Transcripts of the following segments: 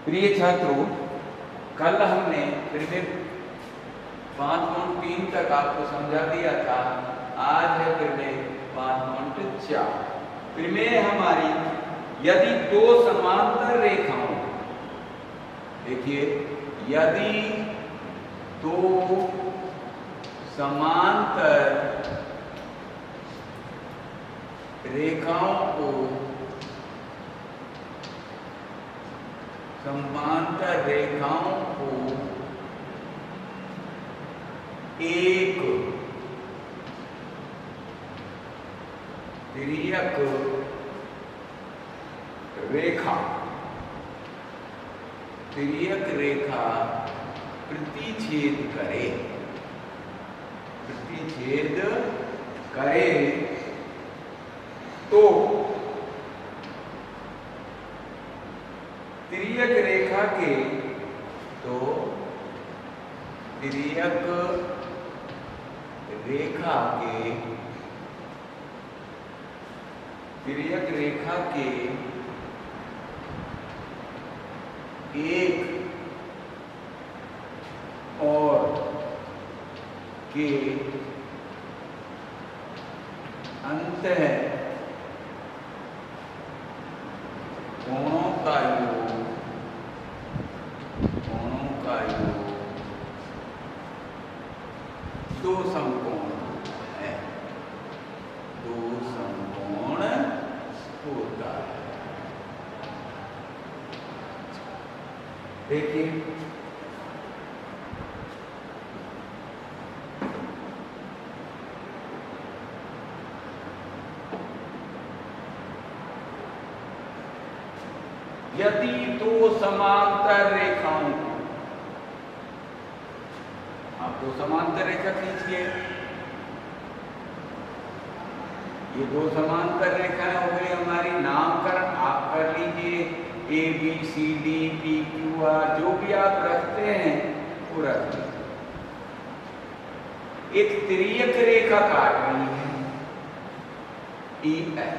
प्रिय छात्रों, कल हमने फिर 5.3 तक आपको समझा दिया था। आज है फिर 5.4। प्रमेय हमारी, यदि दो समांतर रेखाओं, देखिए, यदि दो समांतर रेखाओं को एक तिर्यक रेखा प्रतिच्छेद करे तो तिर्यक रेखा के एक और के अंतः कोणों का योग दो समकोण है, होता है। देखिए, यदि दो समांतर रेखाओं, आप दो समांतर रेखा खींचिए, ये दो समांतर रेखाएं हो गई हमारी। नामकरण आप कर लीजिए, A B C D P Q R, जो भी आप रखते हैं वो रख लीजिए। एक तिर्यक रेखा काट रही है ई एफ,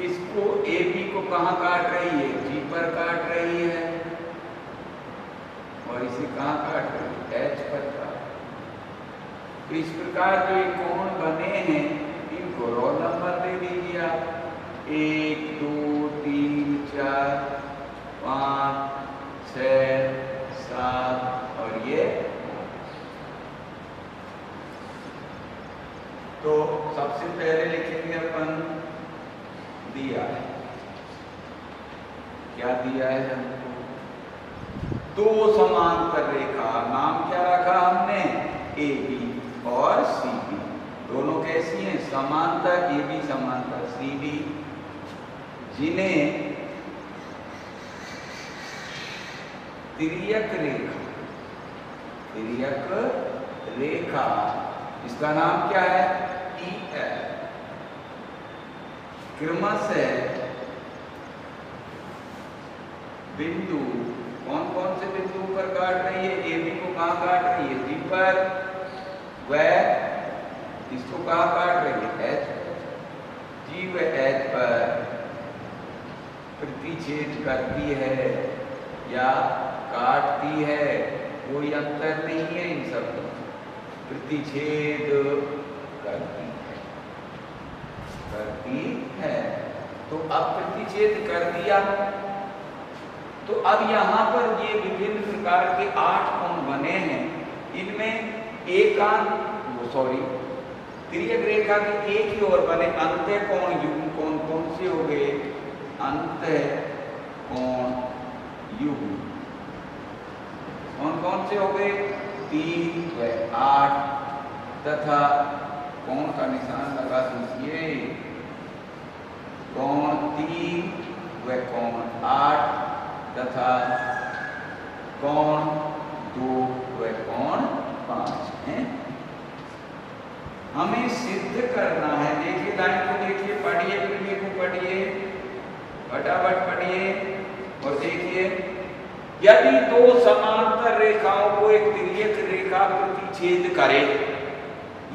इसको ए बी को कहाँ काट रही है? जी पर काट रही है, और इसे कहाँ काट रही है? एच पर काट। तो इस प्रकार जो ये कोण बने हैं, इनको रोल नंबर दे दीजिए आप, 1 2 3 4 5 6 7 और ये। तो सबसे पहले लिखेंगे अपन, दिया है, क्या दिया है हमको? दो समांतर रेखा, नाम क्या रखा हमने? ए बी और सी बी। दोनों कैसी हैं? समांतर, ए बी समांतर सी बी, जिन्हें तिर्यक रेखा, इसका नाम क्या है? E F. क्रमशः बिंदु, कौन कौन से बिंदु पर काट रही है? ए बी को कहाँ काट रही है? जी पर। वह इसको कहाँ काट रही है? एच पर। जी व एच पर प्रतिच्छेद करती है या काटती है, कोई अंतर नहीं है इन सब में, प्रतिच्छेद करती है। तो अब प्रतिच्छेद कर दिया, तो अब यहाँ पर ये विभिन्न प्रकार के 8 कोण बने हैं। इनमें तिर्यक रेखा के एक ही ओर बने अंत्य कोण युग्म कोण कौन से हो गए? अंत्य कोण युग्म कौन से हो गए? 3 व 8, तथा कोण का निशान लगा दीजिए। कोण 3 व कोण 8 तथा कोण 2 व कोण 5 हैं। हमें सिद्ध करना है। देखिए, लाइन को देखिए, पढ़िए, प्रमेय को पढ़िए, फटाफट पढ़िए और देखिए, यदि दो समांतर रेखाओं को एक तिर्यक रेखा प्रतिच्छेद करे,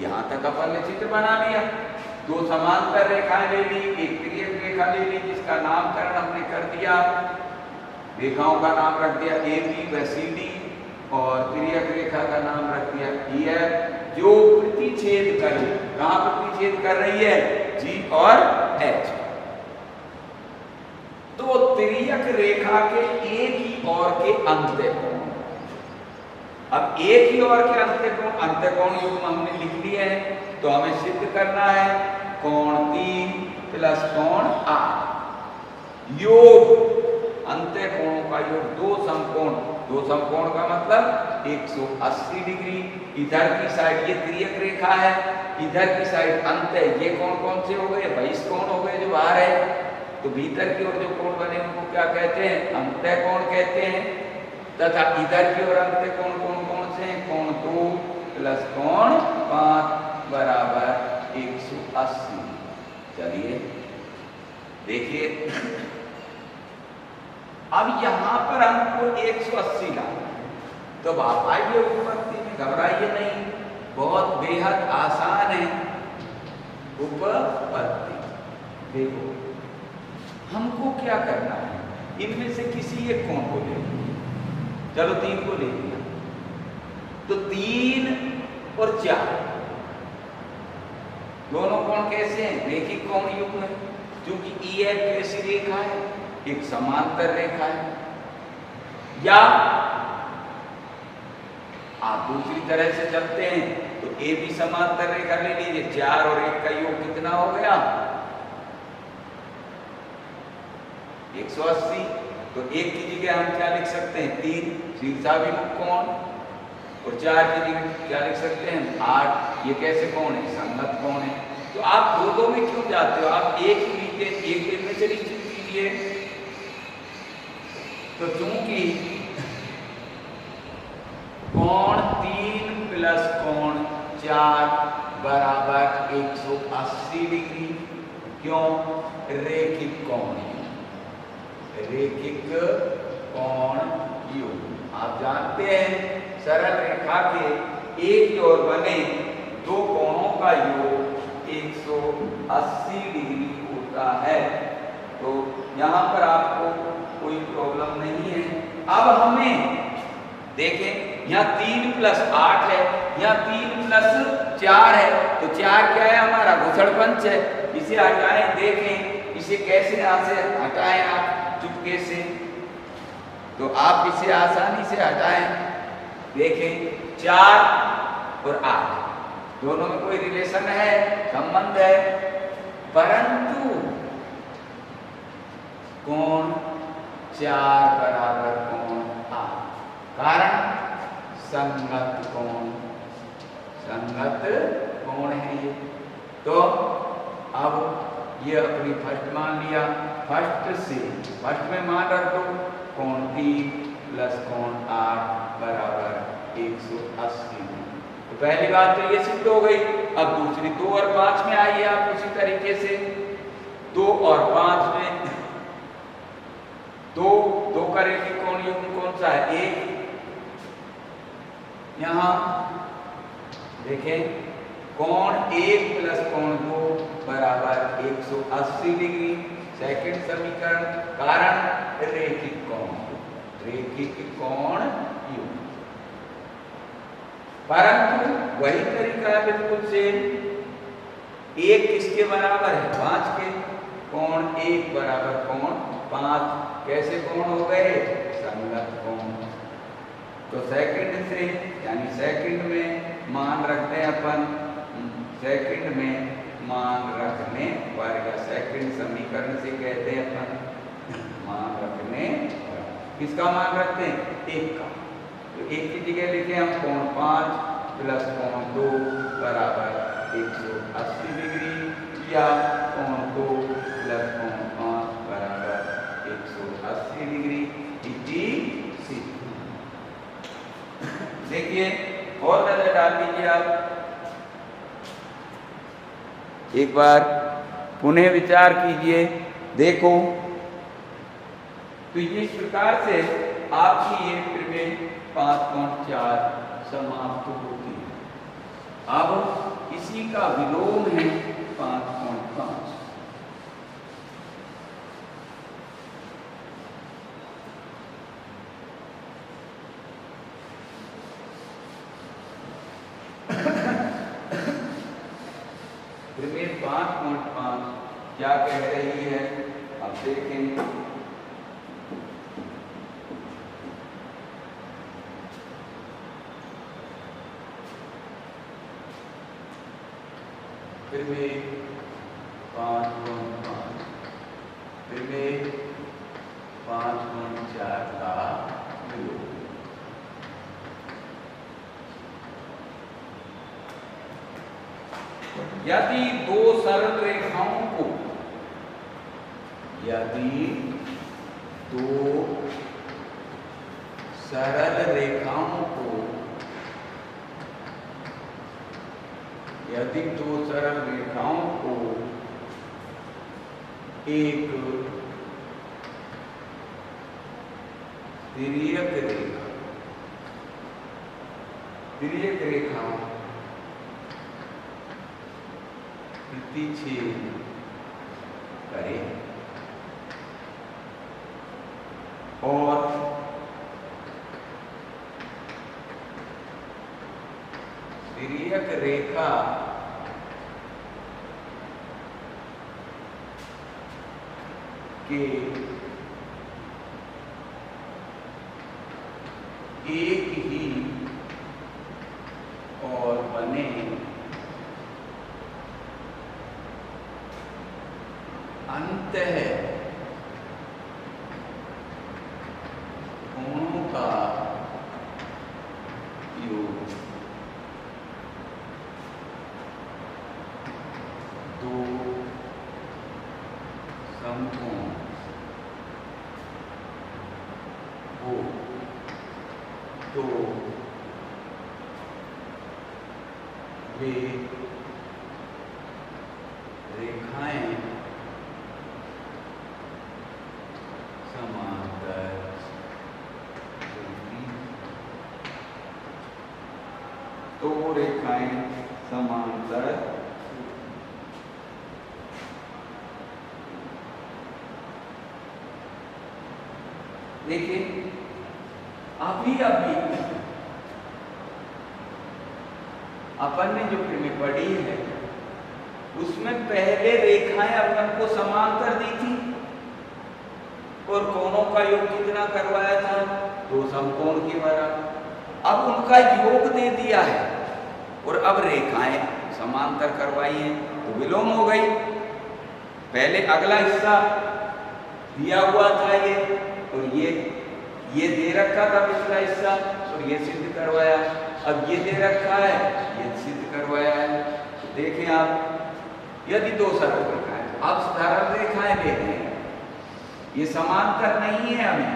यहां तक अपन ने चित्र बना लिया। दो समांतर रेखाएं ले ली, एक तिर्यक रेखा ले ली जिसका नामकरण हमने कर दिया, रेखाओं का नाम रख दिया ए बी व सी डी, और तिर्यक रेखा का नाम रख दिया ई एफ, जो प्रतिच्छेद कर, कहाँ प्रतिच्छेद कर रही है, जी और एच। तो तिर्यक रेखा के एक ही ओर के अंत्यकोण, अब एक ही ओर के अंत्यकोण युग्म हमने लिख लिए हैं, तो हमें सिद्ध करना है कोण 3 प्लस कोण 8 योग अंत्यकोणों का योग, दो समकोण का मतलब 180 डिग्री। इधर की साइड ये तिर्यक रेखा है, इधर की साइड अंत्य, ये कोण कौन से हो गए, बहिष्कोण हो गए जो बाहर है। तो भीतर की ओर जो कोण बने उनको क्या कहते हैं, अंत्यकोण कहते हैं। तथा इधर की ओर अंत्यकोण कौन से हैं, कोण 2 प्लस कोण 5 बराबर 180। चलिए देखिए, अब यहां पर हमको 180 लाना, तो आप आइए उपपत्ति में, घबराइए नहीं, बहुत बेहद आसान है उपपत्ति। देखो हमको क्या करना है, इनमें से किसी एक कोण को ले लिया, चलो 3 को ले लिया, तो 3 और 4 दोनों कोण कैसे हैं, रेखिक कोण युग्म है, क्योंकि ई एफ कैसी रेखा है, एक समांतर रेखा है। या आप दूसरी तरह से चलते हैं तो ए भी समांतर रेखा ले लीजिए, 4 और 1 का योग कितना हो गया, 180। तो 1 की जगह हम क्या लिख सकते हैं, 3 शीर्षाभिमुख कोण, और 4 की जगह क्या लिख सकते हैं, 8। ये कैसे कोण है, संगत कोण है। तो आप दो में क्यों जाते हो, आप एक लीजिए, एक दिन में से निश्चित कीजिए। तो चूंकि कोण 3 प्लस कोण 4 बराबर 180 डिग्री, क्यों, रेखिक कोण, रेखिक कोण युग्म। आप जानते हैं सरल रेखा के एक ही ओर बने दो कोणों का योग 180 डिग्री होता है। तो यहाँ पर आपको कोई प्रॉब्लम नहीं है। अब हमें देखें, यहाँ 3 प्लस 8 है, यहाँ 3 प्लस 4 है, तो 4 क्या है, हमारा घुसड़पंच है, इसे हटाएं। देखें इसे कैसे यहाँ से हटाएं आप चुपके से, तो आप इसे आसानी से हटाएं। देखें 4 और 8 दोनों में कोई रिलेशन है, संबंध है, परंतु कोण 4 बराबर कोण 8, कारण संगत कोण, संगत कोण है ये। तो अब ये अपनी फर्स्ट मान लिया, फर्स्ट में मान रख दो, कोण 3 प्लस कोण 8 बराबर 180। तो पहली बात तो ये सिद्ध हो गई। अब दूसरी 2 और 5 में आइए आप उसी तरीके से, 2 और 5 में, 2 का रेखिक कोण युग्म कौन सा है, 1। यहां देखें कोण 1 प्लस कोण 2 बराबर 180 डिग्री, सेकंड समीकरण, कारण रेखिक कोण, रेखिक कोण युग्म। परंतु वही तरीका है बिल्कुल सेम, 1 किसके बराबर है, 5 के, कोण 1 बराबर कोण 5, कैसे कोण हो गए, संगत कोण। तो सेकंड से, यानी सेकंड में मान रखते हैं अपन, सेकंड में मान रखने पर, या सेकंड समीकरण से कहते हैं अपन मान रखने पर, किसका मान रखते हैं, 1 का। तो 1 की जगह लिखे हम कोण 5 प्लस कोण 2 बराबर 180 डिग्री, या कोण 2 प्लस कोण 5 बराबर 180 डिग्री। देखिए और नजर डाल दीजिए आप, एक बार पुनः विचार कीजिए, देखो तो इस प्रकार से आपकी ये त्रिभुज 5.4 समाप्त होती है। अब इसी का विलोम है 5 फिर में 5.5 क्या कह रही है, अब देखें। फिर में 5.5, फिर में 5.4 का विलोम। यदि दो सरल रेखाओं को, यदि दो सरल रेखाओं को, यदि दो सरल रेखाओं को एक तिर्यक रेखा, तिर्यक रेखा प्रतिच्छेद करे और तिर्यक रेखा के एक ही और बने अंतः कोणों का योग दो समकोण हो तो वे रेखाएं समांतर होगी, तो रेखाएं समांतर। देखिए अभी अभी अपन ने जो प्रमेय पढ़ी है उसमें पहले रेखाएं अपन को समांतर दी थी और कोणों का योग कितना करवाया था, दो समकोण के बराबर। अब उनका योग दे दिया है और अब रेखाएं समांतर करवाई हैं तो विलोम हो गई। पहले अगला हिस्सा दिया हुआ था ये, और ये दे रखा था पिछला हिस्सा और ये सिद्ध करवाया। अब ये दे रखा है, ये सिद्ध करवाया है। तो देखें आप, यदि दो सरल रेखाएं, अब सरल रेखाएं देखें, ये समांतर नहीं है हमें,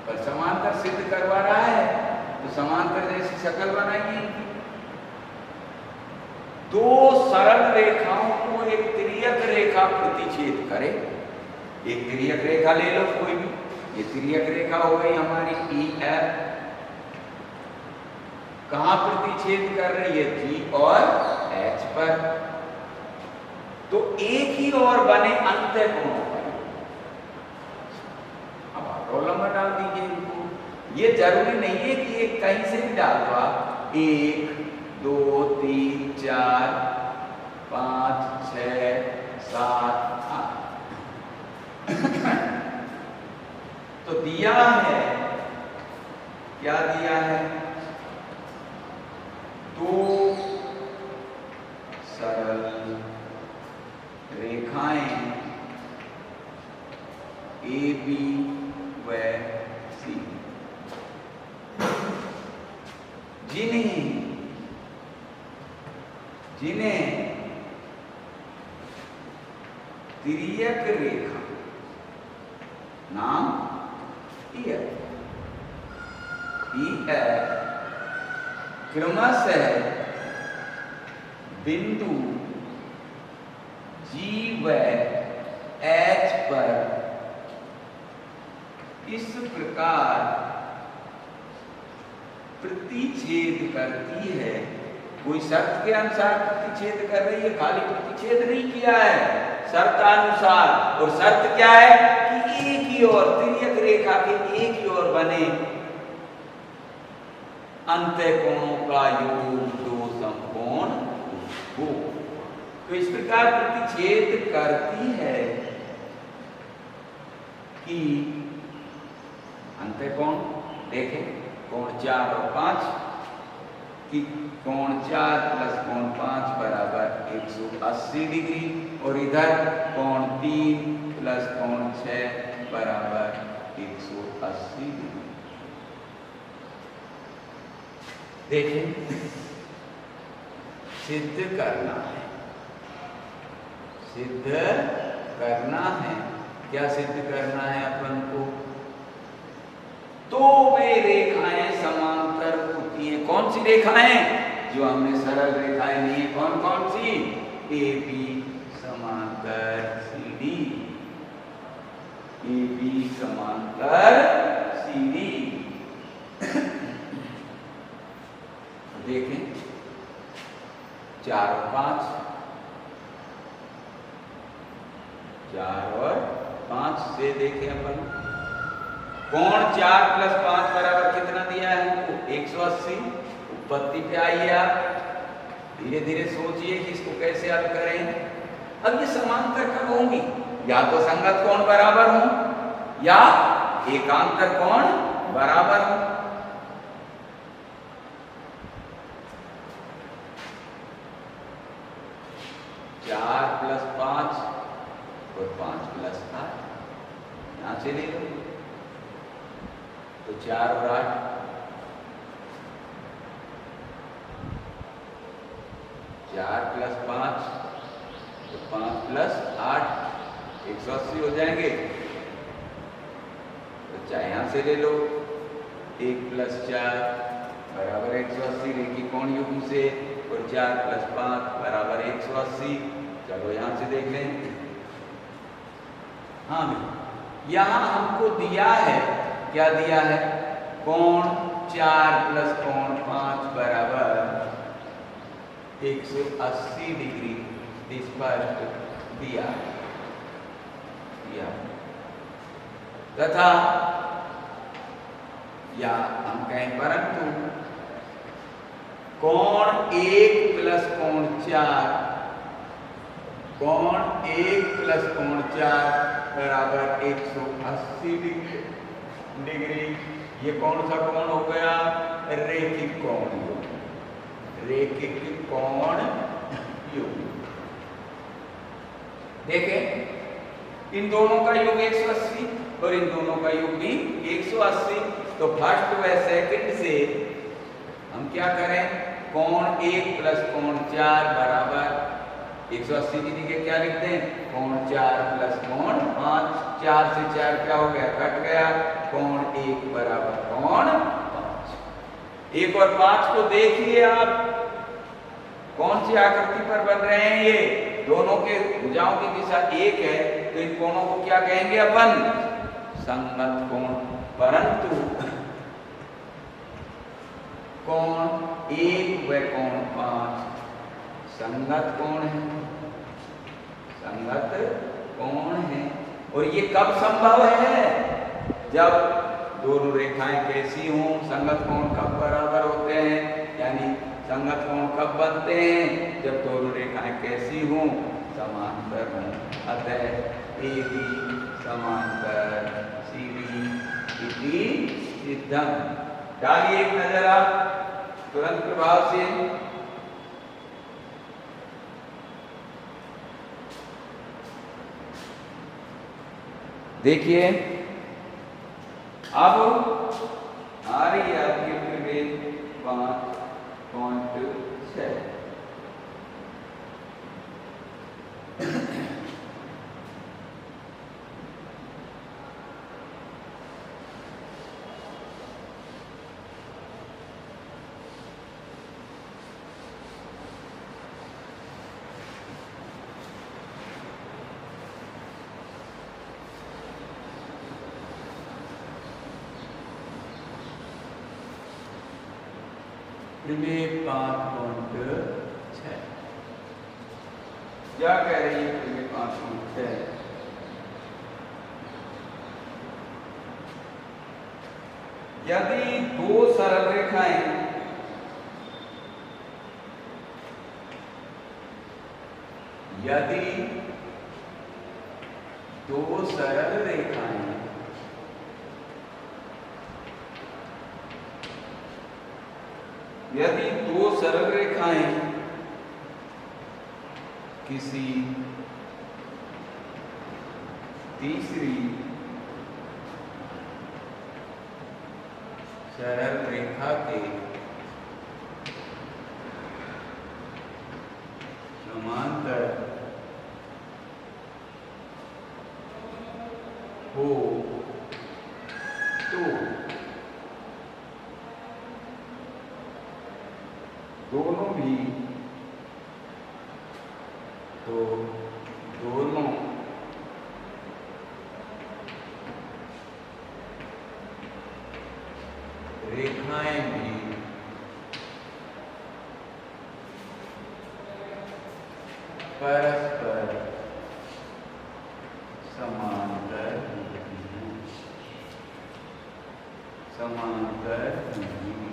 पर समांतर सिद्ध करवा रहा है तो समांतर जैसी शक्ल बनाइए। दो सरल रेखाओं को एक तिर्यक रेखा प्रतिच्छेद करे। एक तिर्यक रेखा ले लो कोई भी, ये तिर्यक रेखा हो गई हमारी EF, कहां प्रतिच्छेद कर रही है, G और H पर। तो एक ही और बने अंत्य कोणों पर। अब आप रोल नंबर डाल दीजिए इनको। ये जरूरी नहीं है कि एक कहीं से भी डाल दो आप, 1 2 3 4 5 6 7 8 तो दिया है, क्या दिया है, दो सरल रेखाएं AB व C, जिन्हें तिर्यक रेखा नाम EF क्रमशः बिंदु G व H पर इस प्रकार प्रतिच्छेद करती है। कोई शर्त के अनुसार प्रतिच्छेद कर रही है, खाली प्रतिच्छेद नहीं किया है, शर्तानुसार। और शर्त क्या है कि एक ही और तिर्यक रेखा के एक ही और बने अंत्य कोणों का योग दो समकोण। तो इस प्रकार प्रतिच्छेद करती है कि अंतःकोण देखें, कोण 4 और 5 कि कोण 4 प्लस कोण 5 बराबर 180 डिग्री और इधर कोण 3 प्लस कोण 6 बराबर 180 डिग्री। देखिए सिद्ध करना है, सिद्ध करना है। क्या सिद्ध करना है अपन को? दो में रेखाएं समांतर होती हैं। कौन सी रेखाएं? जो हमने सरल रेखाएं ली है, कौन कौन सी? ए बी समांतर सी डी, ए बी समांतर सी डी। देखें 4 और 5, 4 और 5 से देखें अपन कोण 4 प्लस 5 बराबर कितना दिया है हमको? 180। उत्पत्ति पे आइए आप, धीरे धीरे सोचिए कि इसको कैसे हल करें। अब ये समांतर कब होंगी? या तो संगत कोण बराबर हो या एकांतर कोण बराबर हो। 4 प्लस 5 और 5 प्लस 8 यहां से ले लो तो 4 और 8, 4 प्लस 5 तो 5 प्लस 8 180 हो जाएंगे। तो चाहे यहां से ले लो 1 प्लस 4 बराबर 180 रेखी कोण युग्म से, और 4 प्लस 5 बराबर 180। चलो यहां से देख लें। हाँ यहां हमको दिया है, क्या दिया है? कोण 4 प्लस कोण 5 बराबर 180 डिग्री स्पष्ट दिया तथा या हम कहें परंतु कोण 1 प्लस कोण 4, कोण 1 प्लस कोण 4 बराबर 180 डिग्री। ये कौन सा कोण हो गया? रेखिक कोण योग, रेखिक कोण योग। देखें इन दोनों का योग 180 और इन दोनों का योग भी 180। तो फर्स्ट व सेकंड से हम क्या करें? कोण 1 प्लस कोण 4 बराबर 180 की जगह क्या लिखते हैं? कोण 4 प्लस कोण 5। 4 से 4 क्या हो गया? कट गया। कोण 1 बराबर कोण 5। 1 और 5 को देखिए आप, कौन सी आकृति पर बन रहे हैं? ये दोनों के भुजाओं की दिशा एक है, तो इन कोणों को क्या कहेंगे अपन? संगत कोण। परंतु कोण 1 व कोण 5 संगत कोण है, संगत कोण है। और ये कब संभव है? जब दोनों रेखाएं कैसी हों। संगत कोण कब बराबर होते हैं? यानी संगत कोण कब बनते हैं? जब दोनों रेखाएं कैसी हों? समांतर हों। अतः ए बी समांतर सी डी इति सिद्धम। डालिए एक नजर आप तुरंत प्रभाव से। देखिए अब आ रही है आपकी विवेक 5.6। विवेक 5.6 क्या कह रही है? विवेक 5.6 यदि दो सरल रेखाएं यदि दो सरल रेखाएं किसी तीसरी सरल रेखा के समांतर हो तो दोनों रेखाएं भी परस्पर समांतर नहीं।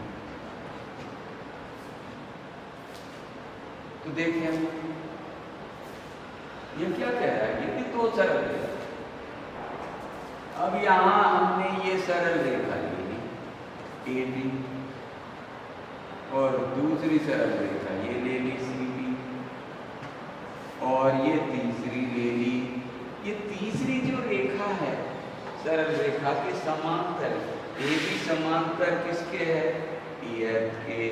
तो देखिए ये क्या कह रहा है, ये भी दो सरल रेखा। अब यहां हमने ये सरल रेखा ली AB और दूसरी सरल रेखा ये ले ली CB और ये तीसरी ले ली। ये तीसरी जो रेखा है सरल रेखा के समांतर, AB समांतर किसके है, EF के,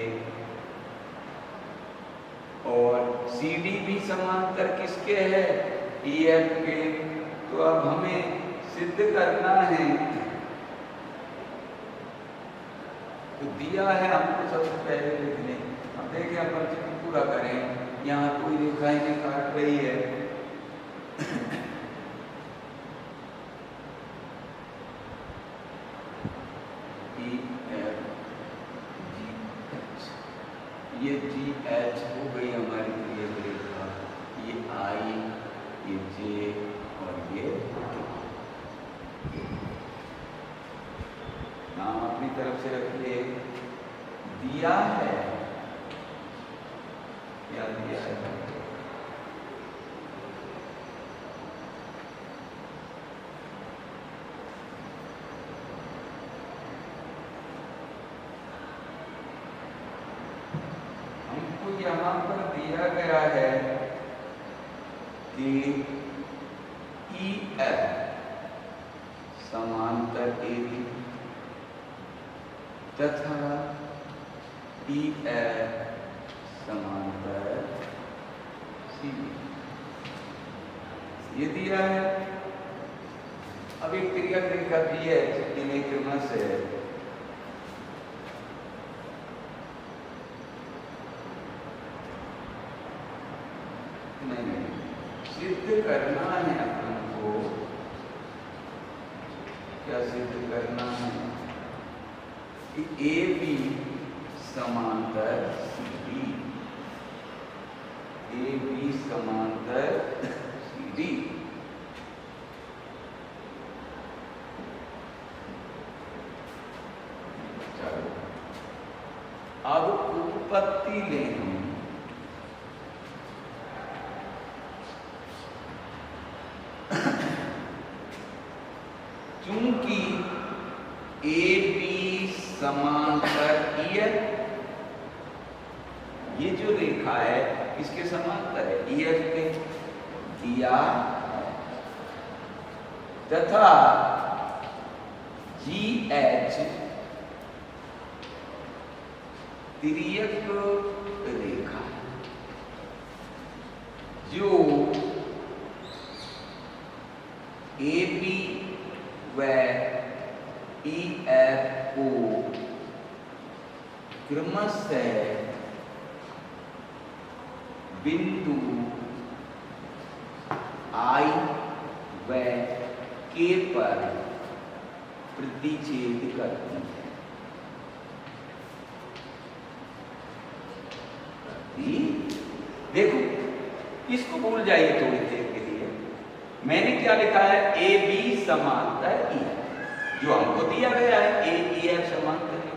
और CD भी समांतर किसके है, EF के। तो अब हमें सिद्ध करना है, तो दिया है हमको सबसे पहले लिख लें। अब देखिए अपन चित्र पूरा करें, यहाँ कोई रेखाएं नहीं काट रही है। ये GH हो गई हमारी प्रिय रेखा, ये I, ये J और ये नाम अपनी तरफ से रखिए। दिया है, क्या दिया है, हमको यहाँ पर दिया गया है कि EF समांतर AB तथा EF समांतर CB, ये दिया है। अब एक तिर्यक रेखा दी है जिन्हें क्रमश है, नहीं सिद्ध करना है अपन को। क्या सिद्ध करना है कि AB समांतर CD, AB समांतर CD। चलो अब उत्पत्ति लें हम। चूंकि AB समांतर EF, ये जो रेखा है इसके समांतर है, EF के दिया, तथा GH तिर्यक रेखा जो AB व EF को क्रमशः बिंदु I व K पर प्रतिच्छेद करती है। देखो इसको भूल जाइए थोड़ी देर के लिए। मैंने क्या लिखा है, AB समांतर EF, जो हमको दिया गया है AEF समांतर है,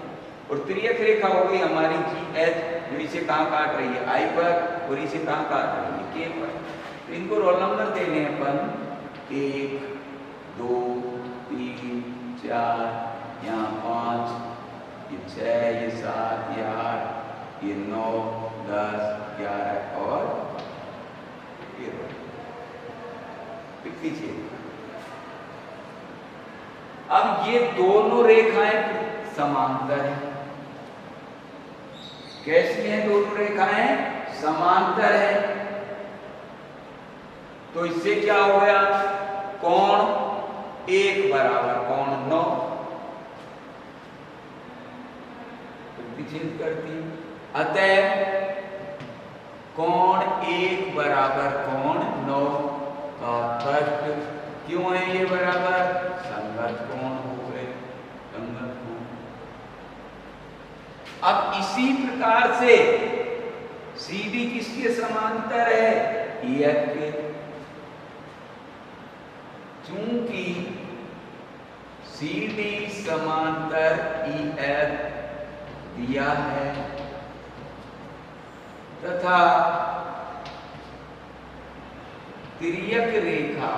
और तिर्यक रेखा हो गई हमारी GH, जो इसे कहाँ काट रही है, I पर, और इसे कहाँ काट रही है, K पर। तो इनको रोल नंबर देने हैं अपन 1 2 3 4, यहाँ 5, ये 6, ये 7, ये 8, ये 9 10 11 और ये पीछे। अब ये दोनों रेखाएं समांतर हैं। कैसी हैं दोनों रेखाएं? समांतर है। तो इससे क्या हो गया? कोण 1 बराबर कोण 9 प्रतिच्छेद करती। अतः कोण 1 बराबर कोण 9 का स्पष्ट क्यों है ये बराबर? संगत कोण हो गए, संगत कोण। अब इसी प्रकार से CD किसके समांतर है? EF के। चूंकि CD समांतर EF दिया है तथा तिर्यक रेखा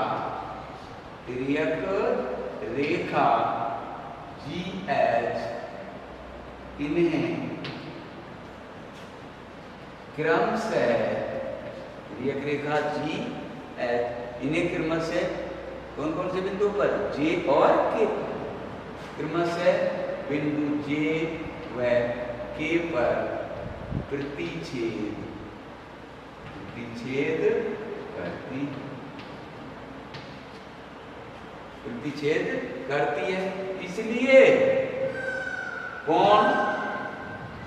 GH इन्हें क्रमशः तिर्यक रेखा GH इन्हें क्रमशः कौन कौन से बिंदु पर? J और K। क्रमशः बिंदु J व K पर प्रतिच्छेद करती है। इसलिए कोण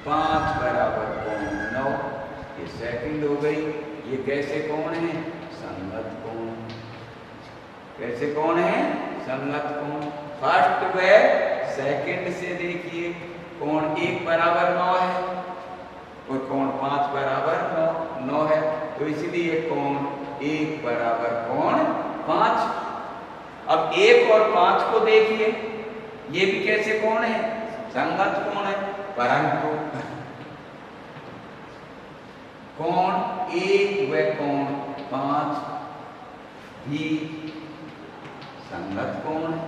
5 बराबर कोण 9 ये सेकंड हो गई। ये कैसे कोण है? संगत कोण। कैसे कोण है? संगत कोण। फर्स्ट व सेकंड से देखिए, कोण 1 बराबर 9 है और कोण 5 बराबर 9 है। तो इसलिए कोण 1 बराबर कोण 5। अब 1 और 5 को देखिए, ये भी कैसे कोण है? संगत कोण है। परंतु कोण 1 व कोण 5 भी संगत कोण है।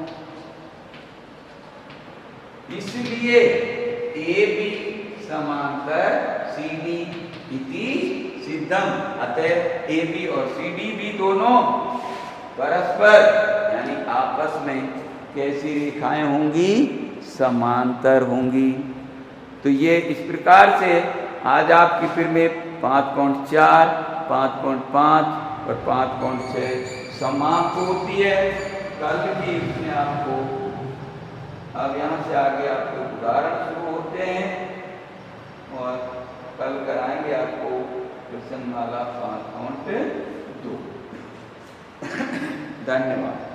इसलिए AB समांतर CD इति सिद्धम। अतः AB और CD भी दोनों परस्पर यानी आपस में कैसी रेखाएं होंगी? समांतर होंगी। तो ये इस प्रकार से आज आपकी फिर में 5.4, 5.5 और 5.6 समाप्त होती है। कल भी इसमें आपको, अब यहाँ से आगे आपके उदाहरण शुरू होते हैं और कल कराएंगे आपको प्रश्नमाला 5.2। धन्यवाद।